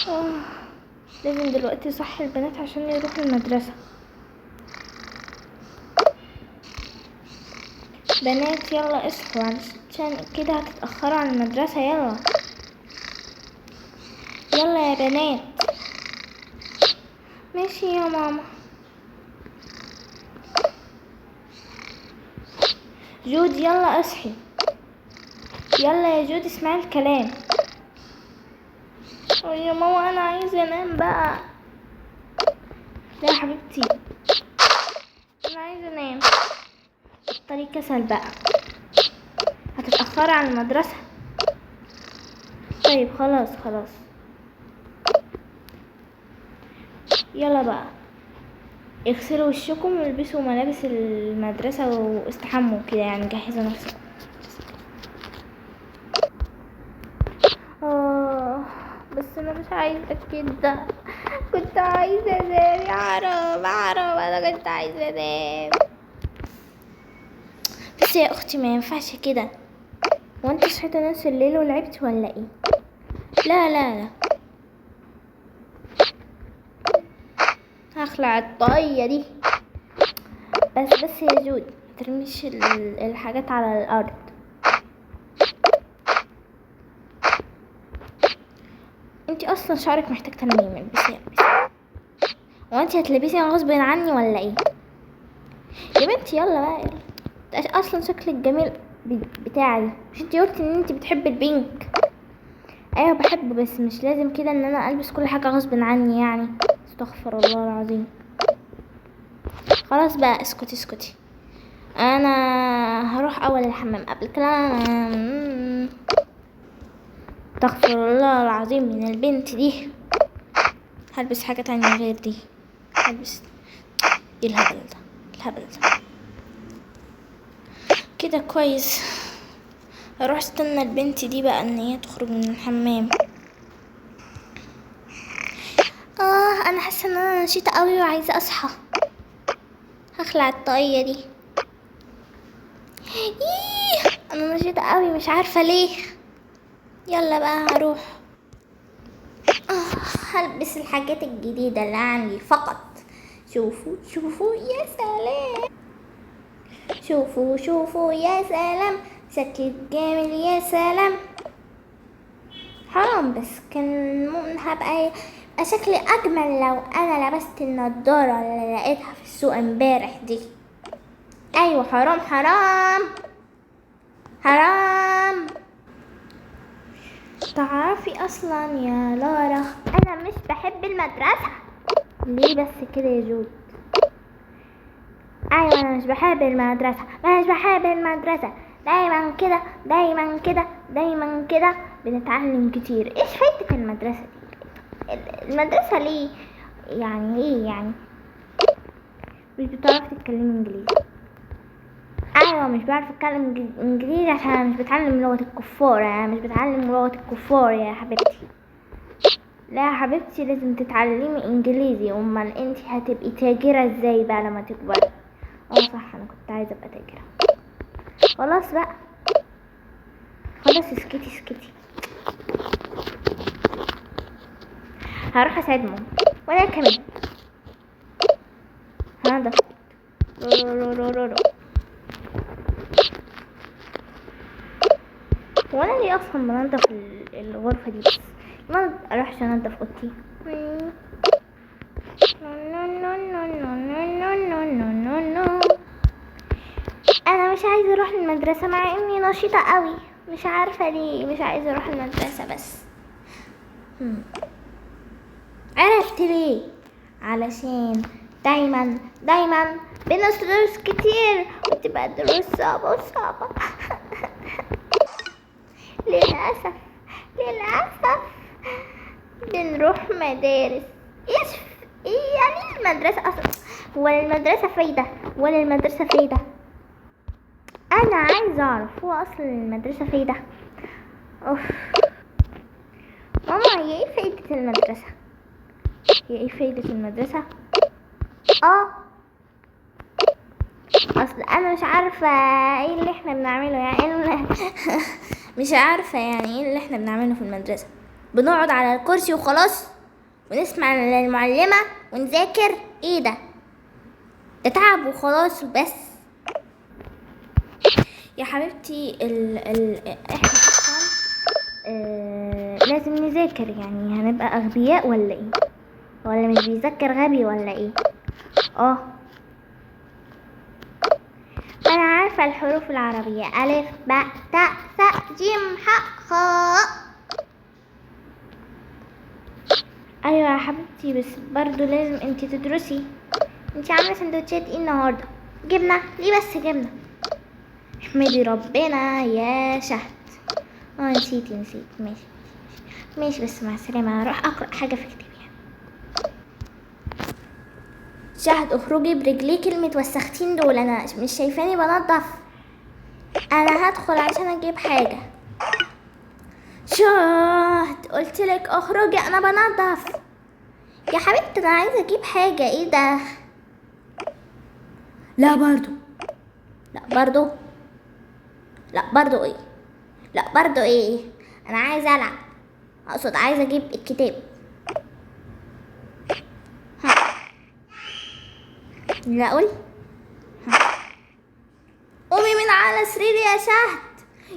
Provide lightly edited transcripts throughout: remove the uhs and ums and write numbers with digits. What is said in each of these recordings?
آه. لازم دلوقتي صحي البنات عشان يروحوا المدرسة. بنات يلا اصحوا عشان كده هتتأخروا عن المدرسة. يلا يلا يا بنات. ماشي يا ماما. جود يلا اصحي. يلا يا جود اسمعي الكلام. يا ماما انا عايزة انام بقى. لا يا حبيبتي انا عايزة انام. بطلي كسل بقى، هتتأخري على المدرسة. طيب خلاص خلاص. يلا بقى اغسلوا وشكم والبسوا ملابس المدرسة واستحموا كده، يعني جهزوا نفسكم. بس انا مش عايزة كده، كنت عايزة انام يا حرام حرام، انا كنت عايزة انام. بس يا اختي ما ينفعش كده. هو انت صحيتي نص الليل ولعبت ولا ايه؟ لا لا لا، هخلع الطاقية دي. بس يا جود مترميش الحاجات على الارض. انتي اصلا شعرك محتاج تنميم. البسي. هو انتي هتلبسي غصب عني ولا ايه يا بنتي؟ يلا بقى يلا. ده اصلا شكلك جميل بتاعي. مش انتي قلتي ان انتي بتحبي البينك؟ ايوه بحبه، بس مش لازم كده ان انا البس كل حاجه غصب عني يعني. استغفر الله العظيم. خلاص بقى اسكتي اسكتي. انا هروح اول الحمام قبل كده. استغفر الله العظيم من البنت دي. هلبس حاجه تانية غير دي. هلبس ايه الهبل ده؟ الهبل ده كده كويس. هروح استنى البنت دي بقى ان هي تخرج من الحمام. انا حاسه ان انا نشيطه قوي وعايزه اصحى. هخلع الطاقيه دي. انا نشيطه قوي مش عارفه ليه. يلا بقى هروح. هلبس الحاجات الجديده اللي عندي فقط. شوفوا شوفوا يا سلام. شوفوا شوفوا يا سلام. شكلك جامل يا سلام. حرام بس كان هبقى شكلي اجمل لو انا لبست النضاره اللي لقيتها في السوق امبارح دي. ايوه حرام حرام حرام. تعرفي اصلا يا لارا انا مش بحب المدرسه. ليه بس كده يا جود؟ ايوه انا مش بحب المدرسه، مش بحب المدرسه. دايما كده دايما كده دايما كده بنتعلم كتير. ايش فايدة المدرسه دي؟ المدرسه ليه يعني؟ ايه يعني؟ مش بتعرفي تتكلمي انجليزي؟ ايوه مش بعرف اتكلم انجليزي عشان مش بتعلم لغه الكفار. انا مش بتعلم لغه الكفار يا حبيبتي. لا يا حبيبتي لازم تتعلمي انجليزي. امال انتي هتبقي تاجره ازاي بقى لما تكبري؟ صح انا كنت عايزه ابقى تاجره. خلاص بقى خلاص اسكتي اسكتي. هروح اساعد ماما وانا كمان هنضف. وانا ليه اصلا بنضف الغرفه دي؟ بس ما اروحش انضف اوضتي. انا مش عايزه اروح المدرسه مع اني نشيطه قوي. مش عارفه ليه مش عايزه اروح المدرسه. بس عرفت ليه؟ علشان دايما دايما بنص دروس كتير وتبقى دروس صعبه وصعبه. للاسف للاسف بنروح مدارس. ايه يعني المدرسه اصلا؟ ولا المدرسه فايده ولا المدرسه فايده؟ انا عايزه اعرف هو اصلا المدرسه فايده؟ اوف ماما هي ايه فايده المدرسه؟ هي ايه فايده المدرسه؟ اصل انا مش عارفه ايه اللي احنا بنعمله يعني. مش عارفه يعني ايه اللي احنا بنعمله في المدرسه. بنقعد على الكرسي وخلاص؟ ونسمع للمعلمة ونذاكر؟ ايه ده تعب وخلاص وبس. يا حبيبتي احنا اصلا لازم نذاكر، يعني هنبقى اغبياء ولا ايه؟ ولا مش بيذاكر غبي ولا ايه؟ انا عارفة الحروف العربية، الف باء تاء ثاء جيم حاء خاء. ايوه يا حبيبتي، بس برضو لازم انتي تدرسي. انتي عاملة سندوتشات ايه النهاردة؟ جبنة؟ ليه بس جبنة؟ احمدي ربنا يا شهد. نسيت. ماشي بس مع السلامة، هروح اقرأ حاجة في كتابي. شهد اخرجي برجليك المتوسختين دول، انا مش شايفاني بنضف. انا هدخل عشان اجيب حاجة. شهد قلتلك اخرجي، انا بنضف. يا حبيبتي انا عايزة اجيب حاجة. ايه ده؟ لا برضو ايه؟ انا عايزة العب، اقصد عايزة اجيب الكتاب. لا قولي. قومي من على سريري يا شهد.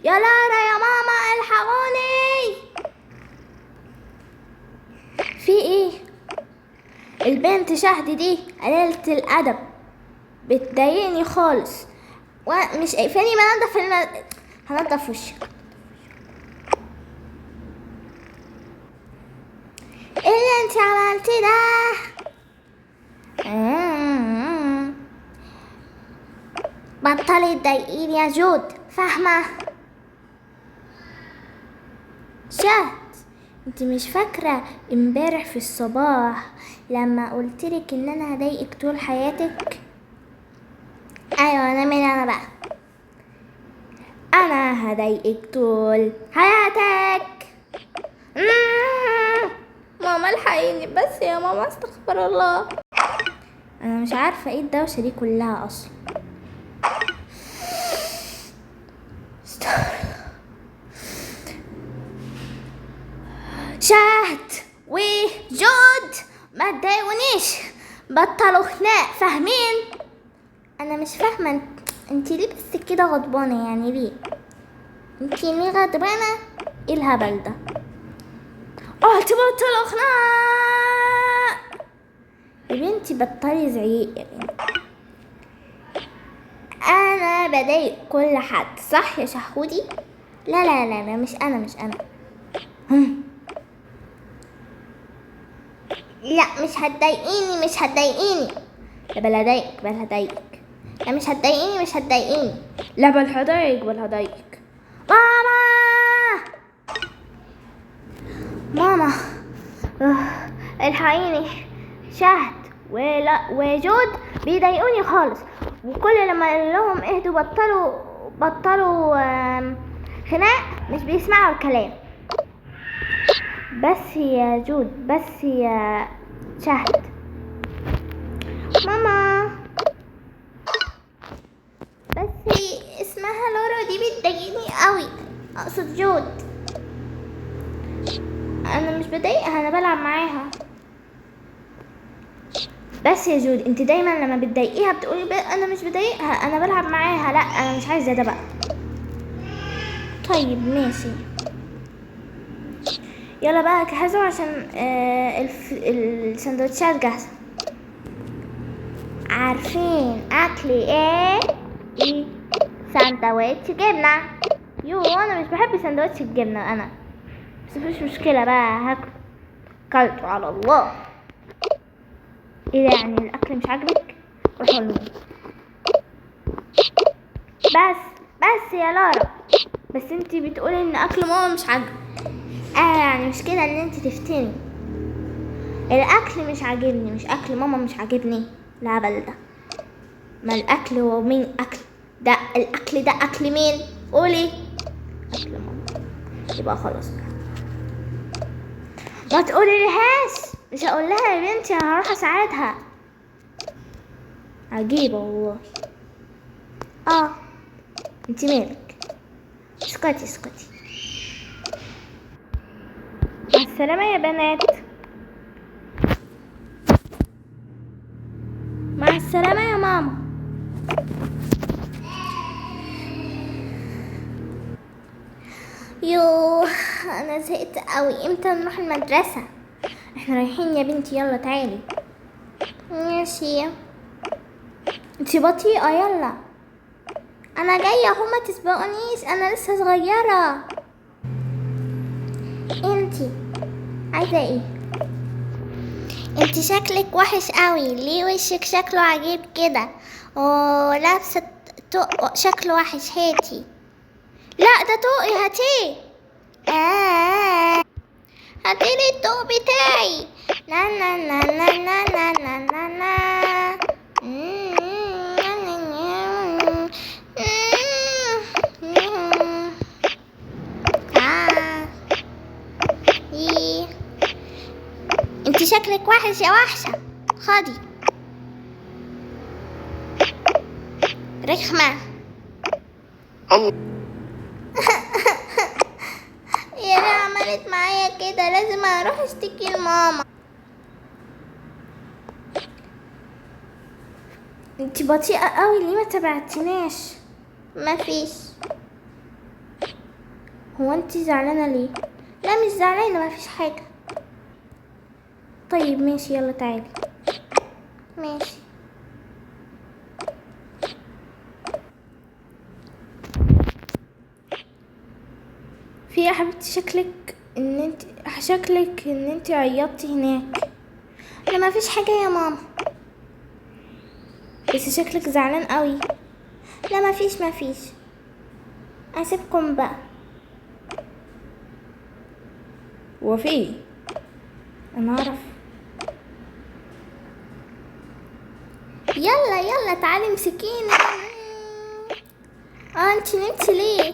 يا لارا يا ماما الحقوني. في ايه؟ البنت شهد دي قليلة الادب، بتضايقني خالص، ومش شايفاني بنضف هنضف وشك. ايه اللي انت عملتي ده؟ بطلي تضايقيني يا جود، فاهمة؟ شهد انت مش فاكرة امبارح في الصباح لما قلتلك ان انا هضايقك طول حياتك؟ ايوه انا بقى انا هضايقك طول حياتك. ماما الحقيني بس يا ماما، استغفر الله. انا مش عارفة ايه الدوشة دي كلها اصلا. شهد وجود ما تضايقونيش، بطلوا خناق، فاهمين؟ انا مش فاهمه انتي ليه بس كده غضبانه؟ يعني ليه انتي ليه غضبانه؟ ايه الهبل ده؟ تبطلوا خناق يا بنتي، بطلي زعيق يا بنتي. انا بضايق كل حد صح يا شهودي؟ لا مش انا لا مش هتضايقيني. لا بلا هضايقك. لا مش هتضايقيني. لا بل هضايقك. ماما الحقيني، شهد وجود بيضايقوني خالص، وكل لما اقول لهم اهدوا بطلوا خناق مش بيسمعوا الكلام. بس يا جود، بس يا شهد. ماما بس اسمها لورا دي بتضايقني قوي، اقصد جود. انا مش بضايقها، انا بلعب معاها. بس يا جود انت دايما لما بتضايقيها بتقولي انا مش بضايقها، انا بلعب معاها. لا انا مش عايزه ده بقى. طيب ماشي، يلا بقى جهزوا عشان السندوتشات جاهزه. عارفين اكلي ايه؟ سندوتش جبنه. انا مش بحب سندوتش الجبنه انا، بس مفيش مشكله بقى هاكله، كلته على الله. ايه ده يعني الاكل مش عاجبك؟ روحوا المين. بس يا لارا، بس انتي بتقولي ان اكل ماما مش عاجبك. يعني مش كده ان انتي تفتني؟ الاكل مش عاجبني، مش اكل ماما مش عاجبني. الهبل ده، ما الاكل هو مين اكل ده؟ الاكل ده اكل مين؟ قولي. اكل ماما. يبقى خلاص بقى ما تقولي لهاش. مش هقول لها يا بنتي، انا هروح اساعدها. عجيبه والله. انتي مالك؟ اسكتي. مع السلامه يا بنات. السلامة يا ماما. يوه انا زهقت قوي، امتى نروح المدرسة؟ احنا رايحين يا بنتي، يلا تعالي. ماشي. انتي بطيئة، يلا. انا جاية اهو، ما تسبقونيش، انا لسه صغيرة. انتي عايزة ايه؟ انتي شكلك وحش قوي، ليه وشك شكله عجيب كده؟ لابسة طوق شكله وحش، هاتي. لا ده طوقي، هاتيه. هاتيلي الطوق بتاعي. نا نا نا نا نا نا نا نا نا. انتي شكلك وحش يا وحشة، خدي. رخمة. يا ليه عملت معايا كده؟ لازم اروح اشتكي لماما. انتي بطيئة قوي، ليه ما تبعتيناش؟ مفيش. هو انتي زعلانة ليه؟ لا مش زعلانة، مفيش حاجة. طيب ماشي، يلا تعالي. ماشي. في يا حبيبتي شكلك ان انتي عيطتي هناك. لا مفيش حاجة يا ماما، بس شكلك زعلان قوي. لا مفيش. اسيبكم بقى. وفي انا اعرف. يلا تعالي امسكيني. انتي نمتي ليه؟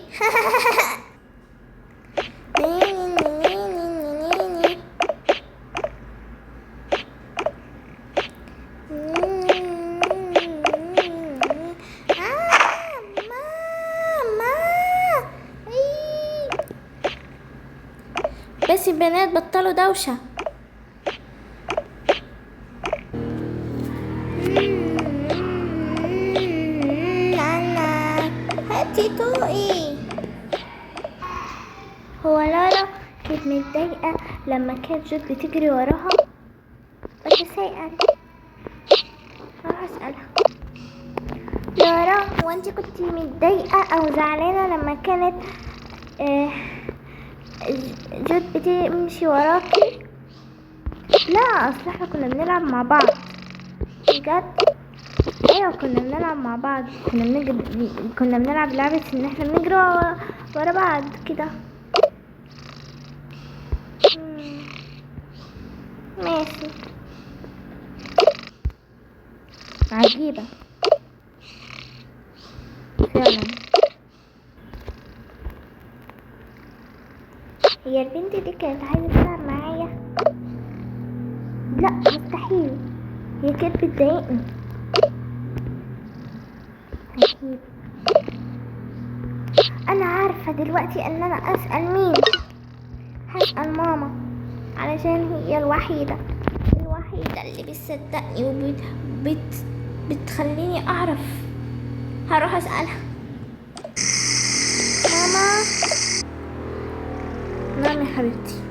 بس البنات بطلوا دوشة. هاتي طوقي. هو لارا كانت متضايقة لما كانت جود بتجري وراها، بتسأل. هروح اسألها. لارا، هو انتي كنتي متضايقة او زعلانة لما كانت جود بتمشي وراكي؟ لا اصل احنا كنا بنلعب مع بعض. بجد؟ ايوه كنا بنلعب مع بعض، كنا بنلعب لعبة ان احنا بنجري ورا بعض كده. ماشي. عجيبة فعلا. هي البنت دي كانت عايزة تلعب معايا؟ لا مستحيل، هي كانت بتضايقني. أكيد. انا عارفة دلوقتي ان انا اسأل مين. هسأل ماما، علشان هي الوحيدة اللي بتصدقني بتخليني اعرف. هروح اسألها. ماما. نعم يا حبيبتي.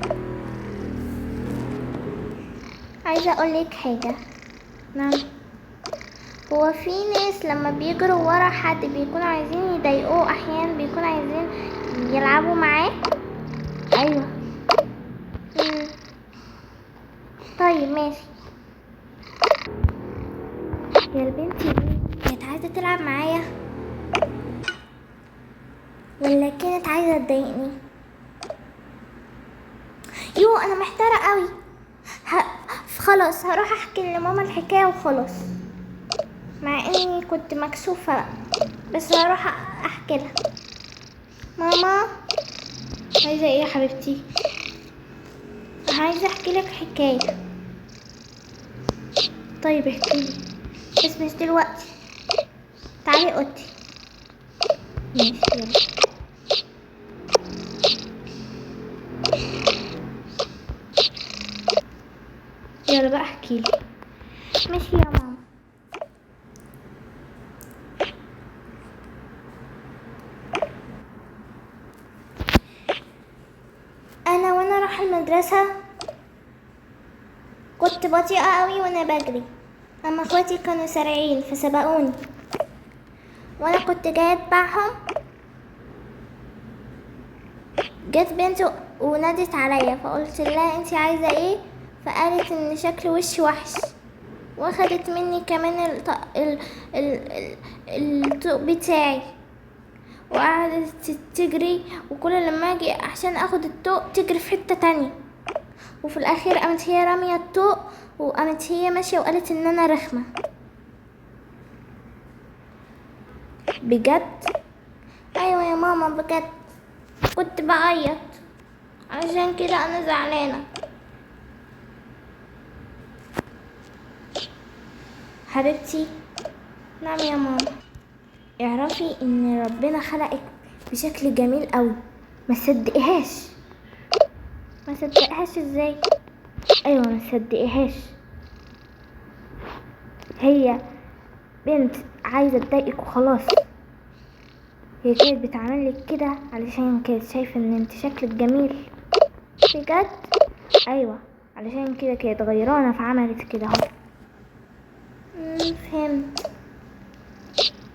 عايزة اقولك حاجة. نعم. هو في ناس لما بيجروا ورا حد بيكونوا عايزين يضايقوه، احيانا بيكونوا عايزين يلعبوا معاه. ايوه. طيب ماشي. يا البنت دي كانت عايزة تلعب معايا ولا كانت عايزة تضايقني؟ انا محتارة قوي. خلاص هروح احكي لماما الحكاية وخلاص، مع اني كنت مكسوفة، بس هروح احكي لها. ماما. عايزة ايه يا حبيبتي؟ عايزة احكي لك حكاية. طيب احكيلي، بس مش دلوقتي. تعالي اوضتي. ماشي يلا بقى احكيلي. ماشي يا ماما. المدرسة كنت بطيئة قوي وانا بجري، اما اخواتي كانوا سريعين فسبقوني، وانا كنت جاي اتبعهم. جت بنت ونادت عليا فقلت لها انتي عايزة ايه؟ فقالت ان شكل وشي وحش، واخدت مني كمان الطوق بتاعي، وقعدت تجري، وكل لما اجي عشان اخد الطوق تجري في حتة تانية، وفي الاخير قامت هي رامية الطوق، وقامت هي ماشية وقالت ان انا رخمة. بجد؟ ايوه يا ماما بجد، كنت بعيط عشان كده انا زعلانة. حبيبتي. نعم يا ماما. اعرفي ان ربنا خلقك بشكل جميل قوي، ما تصدقيهاش. ما صدقهاش ازاي؟ ايوه ما تصدقيهاش، هي بنت عايزه تضايقك وخلاص. هي كانت بتعملك كده علشان كانت شايفه ان انت شكلك جميل. بجد؟ ايوه علشان كده كانت غيرانه فعملت كده اهو. فهمت.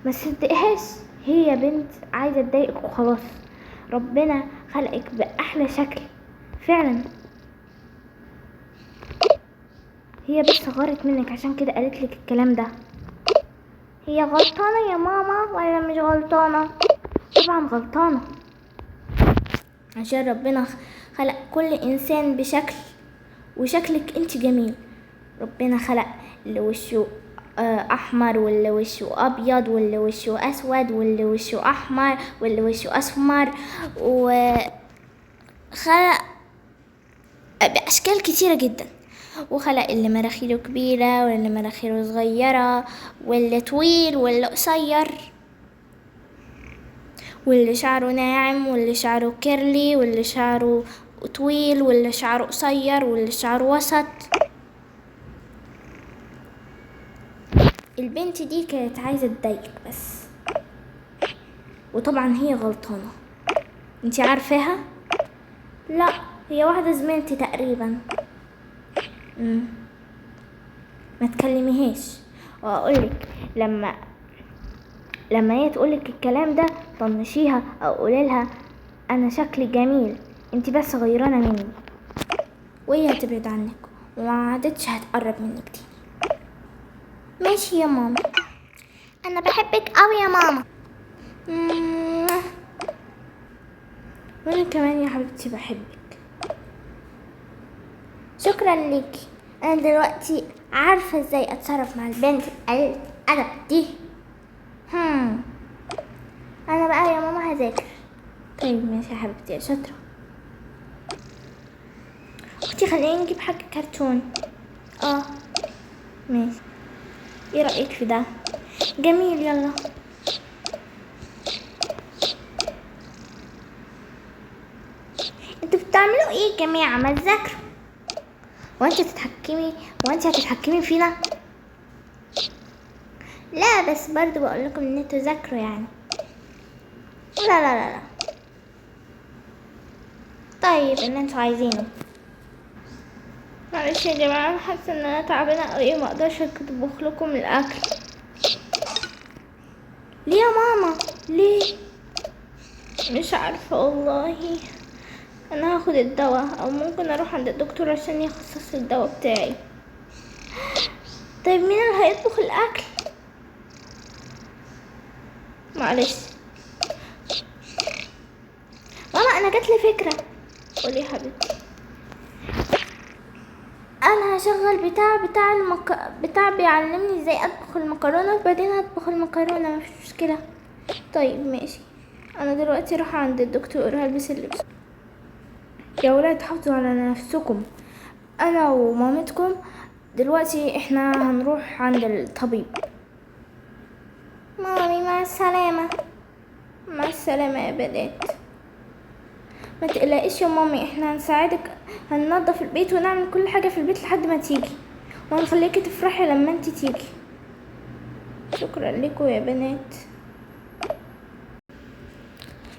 ما تصدقهاش، هي بنت عايزه تضايقك وخلاص. ربنا خلقك باحلى شكل فعلا، هي بس غارت منك عشان كده قالت لك الكلام ده. هي غلطانه يا ماما ولا مش غلطانه؟ طبعا غلطانه، عشان ربنا خلق كل انسان بشكل، وشكلك انت جميل. ربنا خلق اللي وشه احمر، واللي وشه ابيض، واللي وشه اسود، واللي وشه احمر، واللي وشه اسمر، وخلق باشكال كتيره جدا. وخلق اللي مراخيره كبيره واللي مراخيره صغيره، واللي طويل واللي قصير، واللي شعره ناعم واللي شعره كيرلي، واللي شعره طويل واللي شعره قصير، واللي شعره وسط. البنت دي كانت عايزة تضايقك بس، وطبعا هي غلطانة. انتي عارفاها؟ لا، هي واحدة زميلتي تقريبا. ما تكلميهاش، واقولك لما هي تقولك الكلام ده طنشيها او قوليلها انا شكلي جميل، انتي بس غيرانة مني، وهي هتبعد عنك وما عادتش هتقرب منك تاني. ماشي يا ماما. انا بحبك قوي يا ماما. وانا كمان يا حبيبتي بحبك. شكرا ليكي، انا دلوقتي عارفة ازاي اتصرف مع البنت الادب دي. انا بقى يا ماما هذاكر. طيب ماشي يا حبيبتي يا شاطرة. اختي خلينا نجيب حاجة كرتون. ماشي، ايه رأيك في ده؟ جميل، يلا. انتوا بتعملوا ايه يا جماعة؟ ما تذاكروا. وانت هتتحكمي فينا؟ لا بس برضو بقول لكم ان انتوا تذاكروا يعني. لا لا لا لا. طيب اللي انتوا عايزينه. معلش يا جماعة، انا حاسة ان انا تعبانة قوي، ما اقدرش اطبخ لكم الاكل. ليه يا ماما؟ ليه؟ مش عارفة والله. انا هاخد الدواء، او ممكن اروح عند الدكتور عشان يخصص الدواء بتاعي. طيب مين اللي هيطبخ الاكل؟ معلش ماما، انا جاتلي فكرة. قولي يا حبيبتي. انا هشغل بتاع بيعلمني ازاي اطبخ المكرونه، وبعدين هطبخ المكرونه، مفيش مشكله. طيب ماشي، انا دلوقتي راح عند الدكتور هلبس اللبس. يا ولاد حافظوا على نفسكم، انا ومامتكم دلوقتي احنا هنروح عند الطبيب. مامي مع السلامه. مع السلامه يا بنات. ما تقلقيش يا مامي، احنا هنساعدك، هننظف البيت ونعمل كل حاجه في البيت لحد ما تيجي، وهنخليكي تفرحي لما انت تيجي. شكرا لكم يا بنات.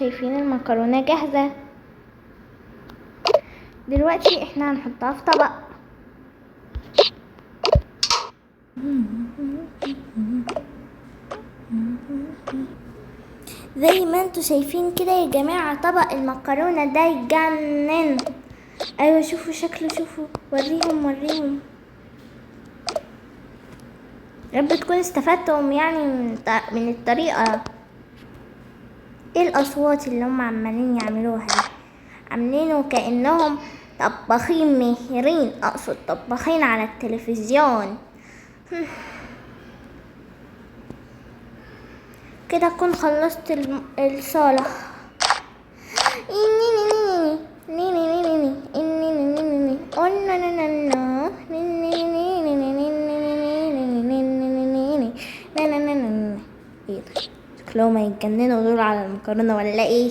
شايفين المكرونة جاهزة. دلوقتي احنا هنحطها في طبق. زي ما انتوا شايفين كده يا جماعة، طبق المكرونة ده يجنن. ايوه شوفوا شكله، شوفوا، وريهم. رب تكون استفدتم يعني من الطريقة. ايه الاصوات اللي هم عمالين يعملوها دي؟ عاملينه كأنهم طباخين ماهرين، اقصد طباخين على التلفزيون. كده اكون خلصت الصالة. شكلهم هيتجننوا دول على المكرونة ولا ايه؟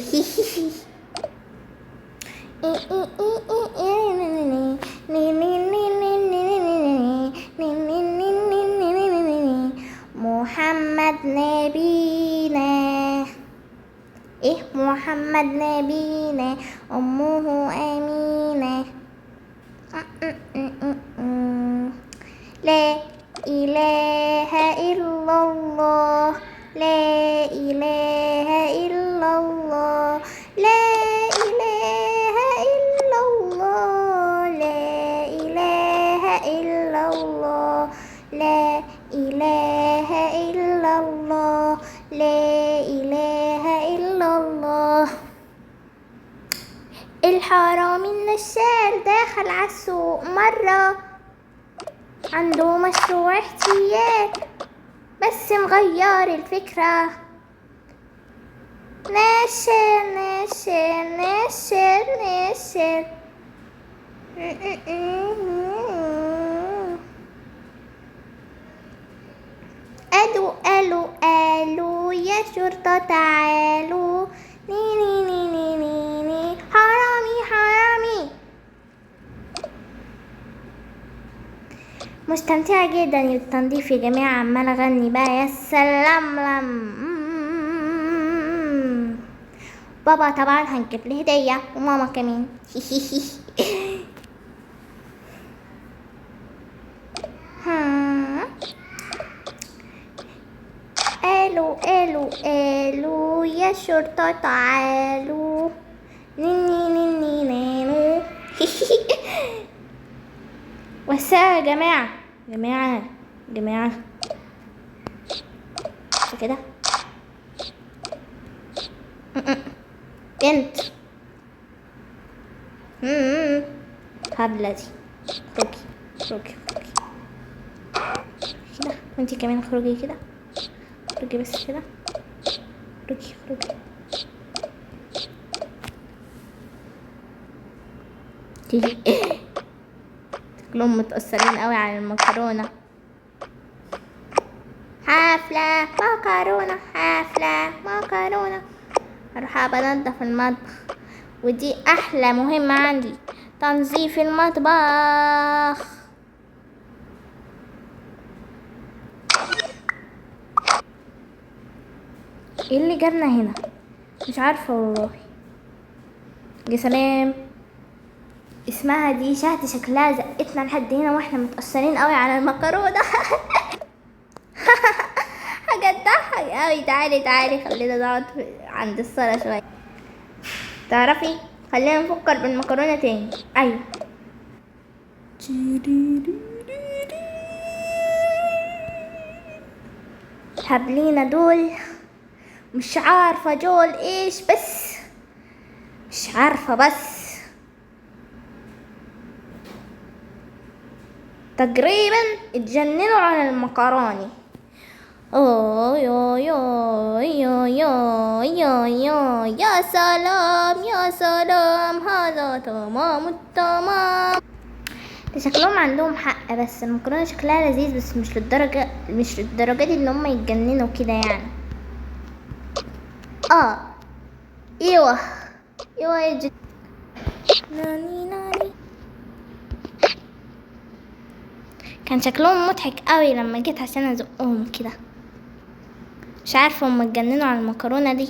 محمد نبينا، ايه محمد نبينا، امه امينة. لا اله الا الله، لا اله الا الله، لا اله الا الله، لا اله الا الله، لا اله الا الله، لا اله الا الله. الحرامي النشال داخل عالسوق مرة، عنده مشروع احتيال بس مغير الفكرة. ناشر ناشر ناشر ناشر. ألو ألو ألو يا شرطة تعالوا، ني حرامي. مستمتعة جدا بالتنظيف يا جماعة، عمالة اغني بقى يا سلام. بابا طبعا هنجيب له هدية وماما كمان. ألو يا شرطة تعالوا، نيني نانو. وسع يا جماعة كده. بنت هبلة دي، خروجي كده، وانتي كمان خروجي كده، خروجي بس كده، خروجي. كلهم متأثرين قوي على المكرونة. حفلة مكرونة. هروح بنضف المطبخ، ودي احلى مهمة عندي، تنظيف المطبخ. ايه اللي جابنا هنا؟ مش عارفة والله. يا سلام، اسمها دي شهد، شكلها زقتنا لحد هنا واحنا متأثرين قوي على المكرونة. حاجة تضحك قوي. تعالي خلينا نقعد عند الصلاة شوية. تعرفي، خلينا نفكر بالمكرونة تاني. ايوه، هبلينا دول، مش عارفة دول ايش، بس مش عارفة، بس تقريبا اتجننوا على المكروني. يا سلام، هذا تمام التمام. شكلهم عندهم حق، بس المكرونه شكلها لذيذ، بس مش للدرجه دي ان هم يتجننوا كده يعني. ايوه يا جد. ناني كان شكلهم مضحك قوي لما جيت عشان ازقهم كده. مش عارفه هم اتجننوا على المكرونه دي،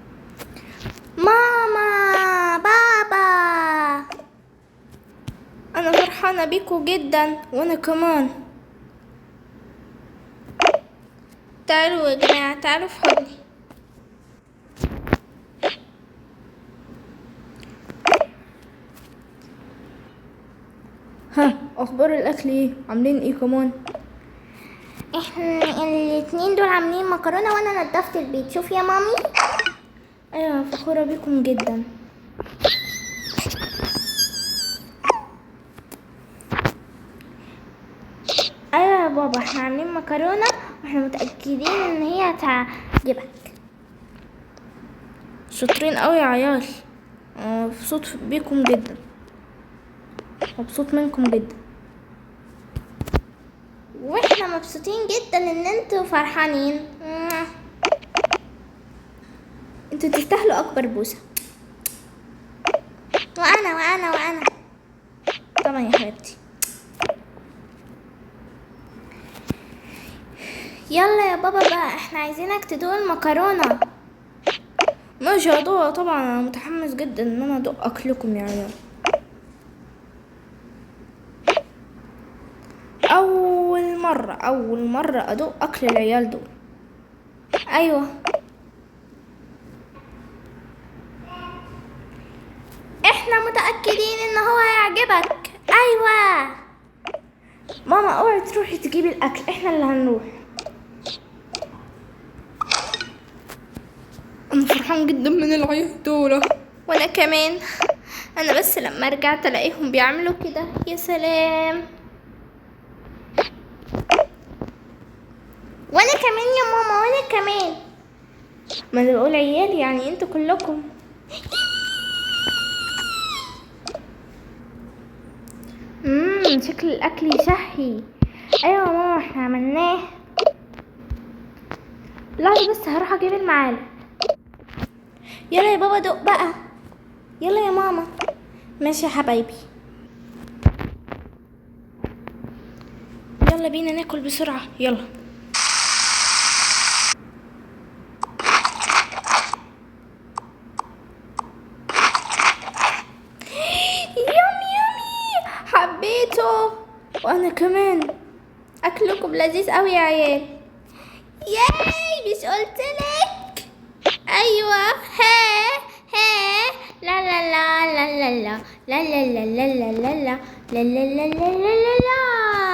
فرحانة بيكوا جدا، وانا كمان. تعالوا يا جماعة، تعالوا في حضني. ها، اخبار الاكل ايه؟ عاملين ايه كمان؟ احنا الاتنين دول عاملين مكرونة وانا نضفت البيت. شوف يا مامي. ايوه، فخورة بيكم جدا. ايوه يا بابا، احنا عاملين مكرونة واحنا متأكدين ان هي هتعجبك. شاطرين قوي يا عيال. مبسوط بيكم جدا، مبسوط منكم جدا. واحنا مبسوطين جدا ان انتوا فرحانين. انتوا تستاهلوا اكبر بوسة. وانا طبعا يا حبيبتي. يلا يا بابا بقى، احنا عايزينك تدوق المكرونة. ماشي هدوقها طبعا، انا متحمس جدا ان انا ادوق اكلكم يا عيال. اول مرة ادوق اكل العيال دول. ايوه، احنا متأكدين ان هو هيعجبك. ايوه ماما اوعي تروحي تجيبي الاكل، احنا اللي هنروح. انا فرحان جدا من العيال دول. وانا كمان. انا بس لما رجعت الاقيهم بيعملوا كده، يا سلام. وانا كمان يا ماما، وانا كمان. ما انا بقول عيال يعني انتوا كلكم. شكل الاكل يشهي. ايوه يا ماما، احنا عملناه. لحظة بس، هروح اجيب المعالق. يلا يا بابا دوق بقى. يلا يا ماما. ماشي يا حبايبي، يلا بينا ناكل بسرعة، يلا. يامي حبيته. وانا كمان. اكلكم لذيذ قوي يا عيال. ياي، مش قلتلك؟ ايوه. ها لا لا لا لا لا لا لا لا لا لا لا لا لا لا لا لا لا لا لا.